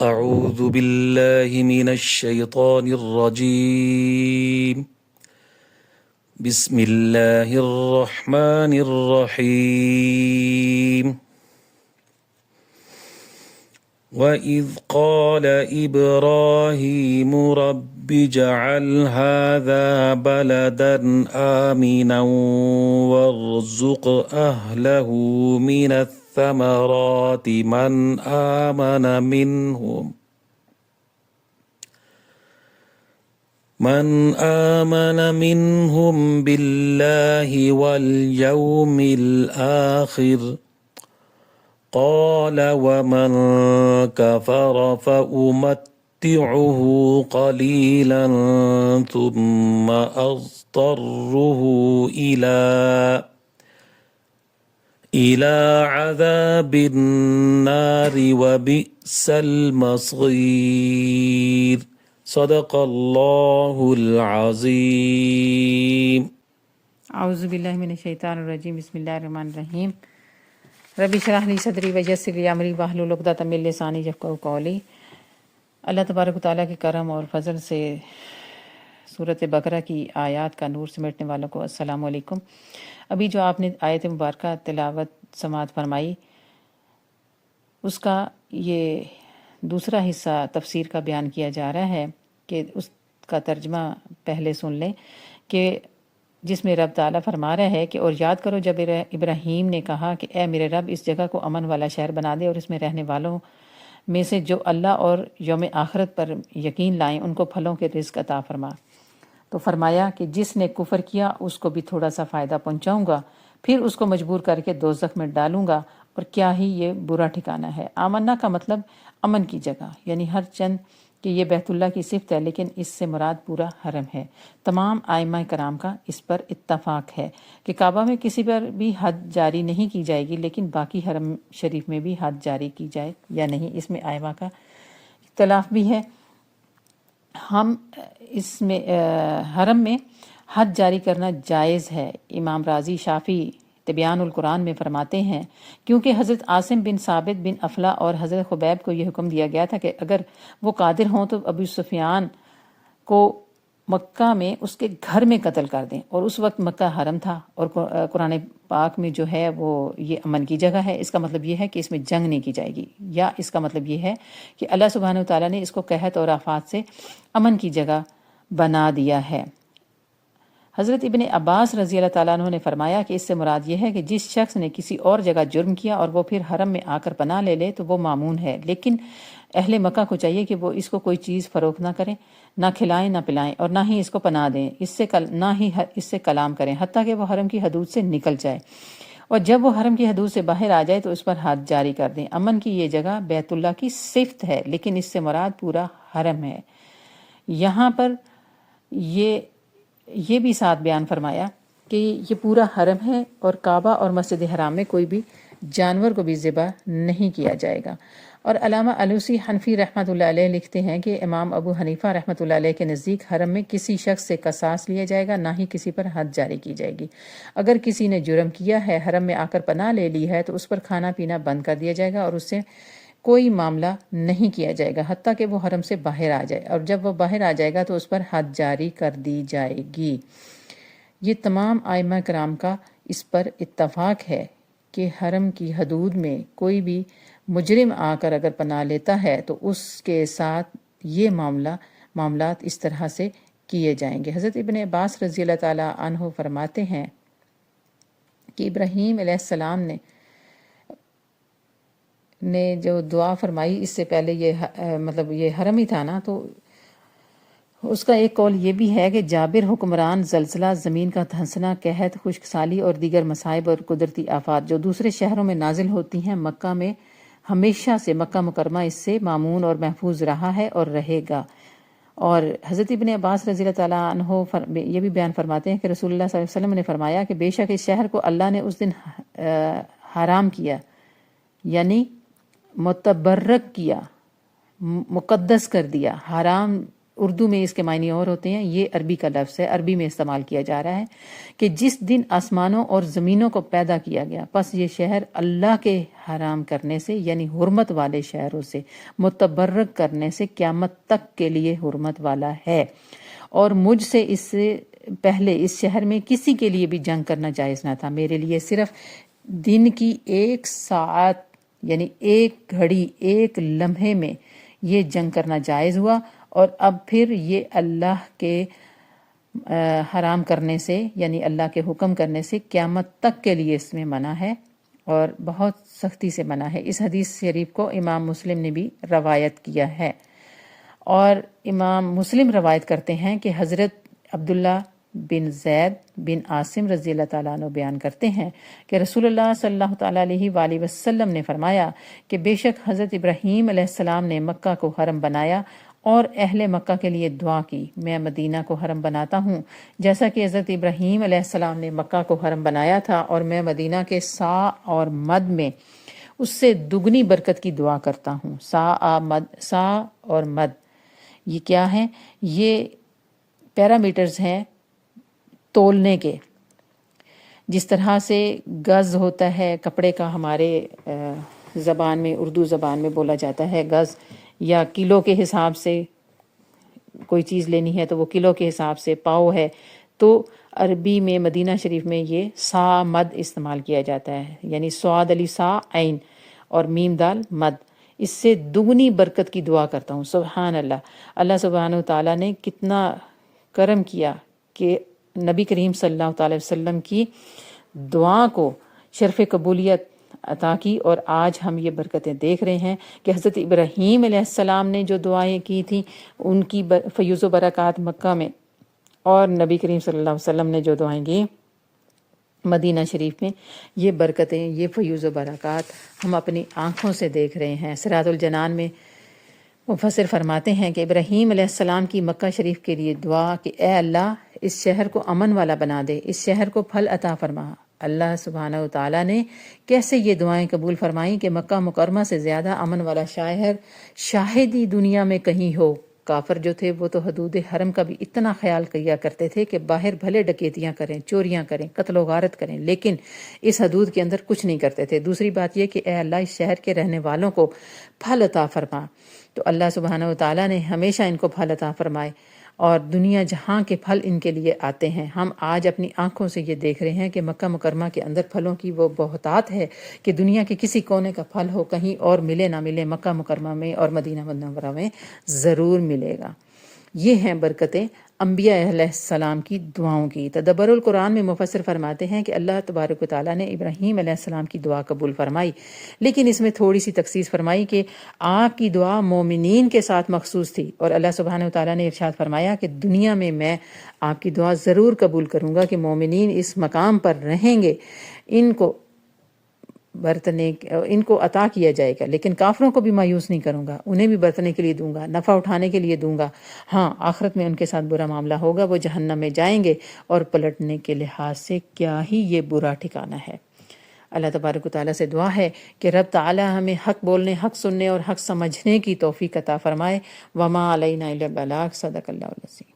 أعوذ بالله من الشيطان الرجيم. بسم الله الرحمن الرحيم. وإذ قال إبراهيم رب اجعل هذا بلدا آمنا وارزق أهله من الثمرات من آمن منهم بالله واليوم الآخر قال ومن كفر فأمتعه قليلا ثم أضطره إلى عذاب النار وبئس المصير. صدق اللہ العظیم. اعوذ باللہ من الشیطان الرجیم. بسم اللہ الرحمن الرحیم. رب اشرح لی صدری ویسر لی امری واحلل عقدۃ من لسانی یفقہوا قولی. اللہ تبارک و تعالیٰ کے کرم اور فضل سے سورۃ بقرہ کی آیات کا نور سمیٹنے والوں کو السلام علیکم. ابھی جو آپ نے آیت مبارکہ تلاوت سماعت فرمائی، اس کا یہ دوسرا حصہ تفسیر کا بیان کیا جا رہا ہے کہ اس کا ترجمہ پہلے سن لیں، کہ جس میں رب تعالیٰ فرما رہا ہے کہ اور یاد کرو جب ابراہیم نے کہا کہ اے میرے رب اس جگہ کو امن والا شہر بنا دے اور اس میں رہنے والوں میں سے جو اللہ اور یوم آخرت پر یقین لائیں ان کو پھلوں کے رزق عطا فرما. تو فرمایا کہ جس نے کفر کیا اس کو بھی تھوڑا سا فائدہ پہنچاؤں گا، پھر اس کو مجبور کر کے دوزخ میں ڈالوں گا، اور کیا ہی یہ برا ٹھکانہ ہے. آمنا کا مطلب امن کی جگہ، یعنی ہر چند کہ یہ بیت اللہ کی صفت ہے، لیکن اس سے مراد پورا حرم ہے. تمام ائمہ کرام کا اس پر اتفاق ہے کہ کعبہ میں کسی پر بھی حد جاری نہیں کی جائے گی، لیکن باقی حرم شریف میں بھی حد جاری کی جائے یا نہیں، اس میں ائمہ کا اختلاف بھی ہے. ہم اس میں حرم میں حد جاری کرنا جائز ہے. امام رازی شافعی تبیان القرآن میں فرماتے ہیں کیونکہ حضرت عاصم بن ثابت بن افلا اور حضرت خبیب کو یہ حکم دیا گیا تھا کہ اگر وہ قادر ہوں تو ابو سفیان کو مکہ میں اس کے گھر میں قتل کر دیں، اور اس وقت مکہ حرم تھا اور قرآن پاک میں جو ہے وہ یہ امن کی جگہ ہے. اس کا مطلب یہ ہے کہ اس میں جنگ نہیں کی جائے گی، یا اس کا مطلب یہ ہے کہ اللہ سبحانہ و تعالیٰ نے اس کو قحط اور آفات سے امن کی جگہ بنا دیا ہے. حضرت ابن عباس رضی اللہ تعالیٰ عنہ نے فرمایا کہ اس سے مراد یہ ہے کہ جس شخص نے کسی اور جگہ جرم کیا اور وہ پھر حرم میں آ کر پناہ لے لے تو وہ مامون ہے، لیکن اہل مکہ کو چاہیے کہ وہ اس کو کوئی چیز فروخت نہ کریں، نہ کھلائیں نہ پلائیں، اور نہ ہی اس کو پناہ دیں، نہ ہی اس سے کلام کریں حتیٰ کہ وہ حرم کی حدود سے نکل جائے، اور جب وہ حرم کی حدود سے باہر آ جائے تو اس پر حد جاری کر دیں. امن کی یہ جگہ بیت اللہ کی صفت ہے، لیکن اس سے مراد پورا حرم ہے. یہاں پر یہ بھی ساتھ بیان فرمایا کہ یہ پورا حرم ہے، اور کعبہ اور مسجد حرام میں کوئی بھی جانور کو بھی ذبح نہیں کیا جائے گا. اور علامہ علوسی حنفی رحمۃ اللہ علیہ لکھتے ہیں کہ امام ابو حنیفہ رحمۃ اللہ علیہ کے نزدیک حرم میں کسی شخص سے قصاص لیا جائے گا، نہ ہی کسی پر حد جاری کی جائے گی. اگر کسی نے جرم کیا ہے، حرم میں آ کر پناہ لے لی ہے، تو اس پر کھانا پینا بند کر دیا جائے گا اور اس سے کوئی معاملہ نہیں کیا جائے گا حتیٰ کہ وہ حرم سے باہر آ جائے، اور جب وہ باہر آ جائے گا تو اس پر حد جاری کر دی جائے گی. یہ تمام ائمہ کرام کا اس پر اتفاق ہے کہ حرم کی حدود میں کوئی بھی مجرم آ کر اگر پناہ لیتا ہے تو اس کے ساتھ یہ معاملات اس طرح سے کیے جائیں گے. حضرت ابن عباس رضی اللہ تعالیٰ عنہ فرماتے ہیں کہ ابراہیم علیہ السلام نے جو دعا فرمائی، اس سے پہلے یہ حرم ہی تھا نا، تو اس کا ایک قول یہ بھی ہے کہ جابر حکمران زلزلہ، زمین کا دھنسنا، قحط، خشک سالی اور دیگر مصائب اور قدرتی آفات جو دوسرے شہروں میں نازل ہوتی ہیں، مکہ میں ہمیشہ سے مکہ مکرمہ اس سے مامون اور محفوظ رہا ہے اور رہے گا. اور حضرت ابن عباس رضی اللہ تعالیٰ عنہ یہ بھی بیان فرماتے ہیں کہ رسول اللہ صلی اللہ علیہ وسلم نے فرمایا کہ بے شک اس شہر کو اللہ نے اس دن حرام کیا، یعنی متبرک کیا، مقدس کر دیا. حرام اردو میں اس کے معنی اور ہوتے ہیں، یہ عربی کا لفظ ہے، عربی میں استعمال کیا جا رہا ہے کہ جس دن آسمانوں اور زمینوں کو پیدا کیا گیا، پس یہ شہر اللہ کے حرام کرنے سے یعنی حرمت والے شہروں سے متبرک کرنے سے قیامت تک کے لیے حرمت والا ہے، اور مجھ سے اس سے پہلے اس شہر میں کسی کے لیے بھی جنگ کرنا جائز نہ تھا، میرے لیے صرف دن کی 1 ساعت یعنی 1 گھڑی 1 لمحے میں یہ جنگ کرنا جائز ہوا، اور اب پھر یہ اللہ کے حرام کرنے سے یعنی اللہ کے حکم کرنے سے قیامت تک کے لیے اس میں منع ہے، اور بہت سختی سے منع ہے۔ اس حدیث شریف کو امام مسلم نے بھی روایت کیا ہے، اور امام مسلم روایت کرتے ہیں کہ حضرت عبداللہ بن زید بن عاصم رضی اللہ تعالیٰ عنہ بیان کرتے ہیں کہ رسول اللہ صلی اللہ تعالیٰ علیہ وآلہ وسلم نے فرمایا کہ بے شک حضرت ابراہیم علیہ السلام نے مکہ کو حرم بنایا اور اہل مکہ کے لیے دعا کی، میں مدینہ کو حرم بناتا ہوں جیسا کہ حضرت ابراہیم علیہ السلام نے مکہ کو حرم بنایا تھا، اور میں مدینہ کے سا اور مد میں اس سے دگنی برکت کی دعا کرتا ہوں۔ سا اور مد یہ کیا ہے؟ یہ پیرامیٹرز ہیں تولنے کے، جس طرح سے گز ہوتا ہے کپڑے کا، ہمارے زبان میں اردو زبان میں بولا جاتا ہے گز، یا کلو کے حساب سے کوئی چیز لینی ہے تو وہ کلو کے حساب سے، پاؤ ہے، تو عربی میں مدینہ شریف میں یہ سا مد استعمال کیا جاتا ہے، یعنی صاد علی سا عین اور میم دال مد، اس سے دگنی برکت کی دعا کرتا ہوں۔ سبحان اللہ، اللہ سبحانہ وتعالیٰ نے کتنا کرم کیا کہ نبی کریم صلی اللہ تعالی وسلم کی دعا کو شرف قبولیت عطا کی، اور آج ہم یہ برکتیں دیکھ رہے ہیں کہ حضرت ابراہیم علیہ السلام نے جو دعائیں کی تھیں ان کی فیوز و برکات مکہ میں، اور نبی کریم صلی اللہ علیہ وسلم نے جو دعائیں کی مدینہ شریف میں، یہ برکتیں، یہ فیوز و برکات ہم اپنی آنکھوں سے دیکھ رہے ہیں۔ صراط الجنان میں مفسر فرماتے ہیں کہ ابراہیم علیہ السلام کی مکہ شریف کے لیے دعا کہ اے اللہ اس شہر کو امن والا بنا دے، اس شہر کو پھل عطا فرما۔ اللہ سبحانہ وتعالیٰ نے کیسے یہ دعائیں قبول فرمائیں کہ مکہ مکرمہ سے زیادہ امن والا شہر شاہد ہی دنیا میں کہیں ہو۔ کافر جو تھے وہ تو حدود حرم کا بھی اتنا خیال کیا کرتے تھے کہ باہر بھلے ڈکیتیاں کریں، چوریاں کریں، قتل و غارت کریں، لیکن اس حدود کے اندر کچھ نہیں کرتے تھے۔ دوسری بات یہ کہ اے اللہ اس شہر کے رہنے والوں کو پھل عطا فرما، تو اللہ سبحانہ وتعالیٰ نے ہمیشہ ان کو پھل عطا فرمائے، اور دنیا جہاں کے پھل ان کے لیے آتے ہیں۔ ہم آج اپنی آنکھوں سے یہ دیکھ رہے ہیں کہ مکہ مکرمہ کے اندر پھلوں کی وہ بہتات ہے کہ دنیا کے کسی کونے کا پھل ہو، کہیں اور ملے نہ ملے، مکہ مکرمہ میں اور مدینہ منورہ میں ضرور ملے گا۔ یہ ہیں برکتیں انبیاء علیہ السلام کی دعاؤں کی۔ تدبر القرآن میں مفسر فرماتے ہیں کہ اللہ تبارک و تعالیٰ نے ابراہیم علیہ السلام کی دعا قبول فرمائی، لیکن اس میں تھوڑی سی تخصیص فرمائی کہ آپ کی دعا مومنین کے ساتھ مخصوص تھی، اور اللہ سبحانہ و تعالیٰ نے ارشاد فرمایا کہ دنیا میں آپ کی دعا ضرور قبول کروں گا کہ مومنین اس مقام پر رہیں گے، ان کو عطا کیا جائے گا، لیکن کافروں کو بھی مایوس نہیں کروں گا، انہیں بھی برتنے کے لیے دوں گا، نفع اٹھانے کے لیے دوں گا۔ ہاں، آخرت میں ان کے ساتھ برا معاملہ ہوگا، وہ جہنم میں جائیں گے، اور پلٹنے کے لحاظ سے کیا ہی یہ برا ٹھکانہ ہے۔ اللہ تبارک و تعالیٰ سے دعا ہے کہ رب تعالیٰ ہمیں حق بولنے، حق سننے اور حق سمجھنے کی توفیق عطا فرمائے۔ وما علینا الا البلاغ، صدق اللہ العظیم۔